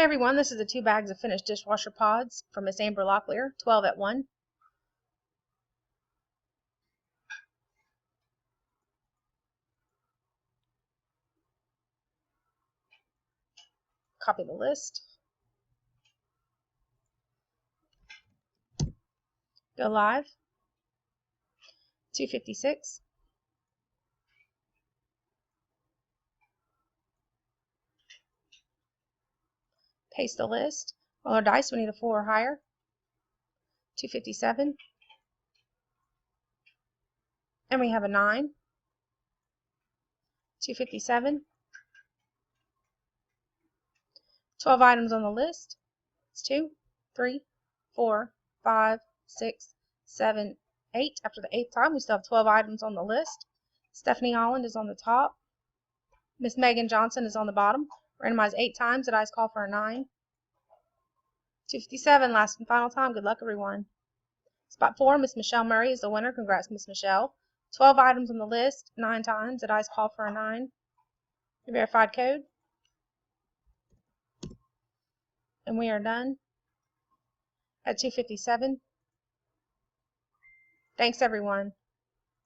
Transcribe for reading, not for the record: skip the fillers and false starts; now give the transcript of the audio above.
Hey everyone, this is the 2 bags of finished dishwasher pods from Miss Amber Locklear, 12 at 1. Copy the list. Go live. 256. Paste the list. Roll our dice, we need a 4 or higher. 257. And we have a 9. 257. 12 items on the list. It's 2, 3, 4, 5, 6, 7, 8. After the 8th time, we still have 12 items on the list. Stephanie Holland is on the top. Miss Megan Johnson is on the bottom. Randomized 8 times. The dice call for a 9. 257, last and final time. Good luck, everyone. Spot 4, Miss Michelle Murray is the winner. Congrats, Miss Michelle. 12 items on the list, 9 times. The dice call for a 9. Your verified code. And we are done at 257. Thanks, everyone.